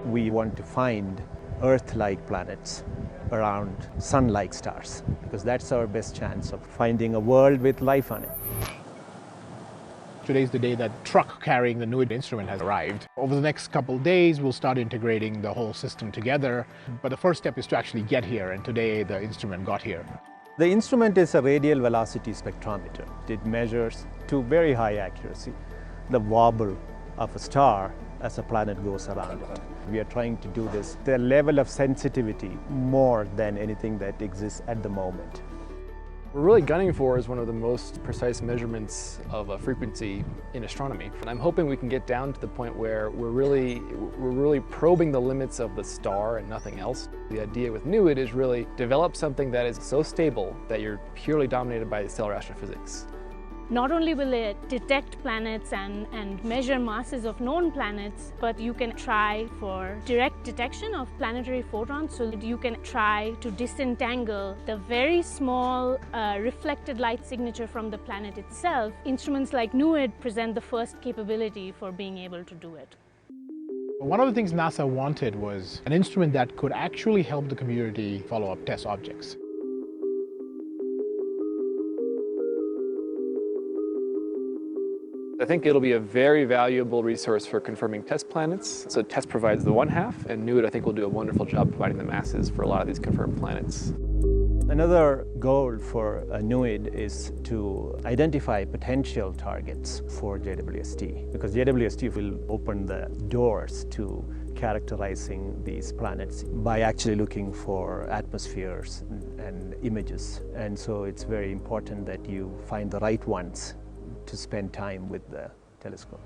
We want to find Earth-like planets around Sun-like stars, because that's our best chance of finding a world with life on it. Today's the day that truck carrying the NUID instrument has arrived. Over the next couple of days, we'll start integrating the whole system together. But the first step is to actually get here, and today the instrument got here. The instrument is a radial velocity spectrometer. It measures to very high accuracy the wobble of a star as a planet goes around it. We are trying to do this, the level of sensitivity more than anything that exists at the moment. We're really gunning for is one of the most precise measurements of a frequency in astronomy. And I'm hoping we can get down to the point where we're really probing the limits of the star and nothing else. The idea with NUID is really develop something that is so stable that you're purely dominated by stellar astrophysics. Not only will it detect planets and measure masses of known planets, but you can try for direct detection of planetary photons, so that you can try to disentangle the very small reflected light signature from the planet itself. Instruments like NUID present the first capability for being able to do it. One of the things NASA wanted was an instrument that could actually help the community follow up test objects. I think it'll be a very valuable resource for confirming test planets. So TESS provides the one half, and NUID I think will do a wonderful job providing the masses for a lot of these confirmed planets. Another goal for NUID is to identify potential targets for JWST, because JWST will open the doors to characterizing these planets by actually looking for atmospheres and images. And so it's very important that you find the right ones to spend time with the telescope.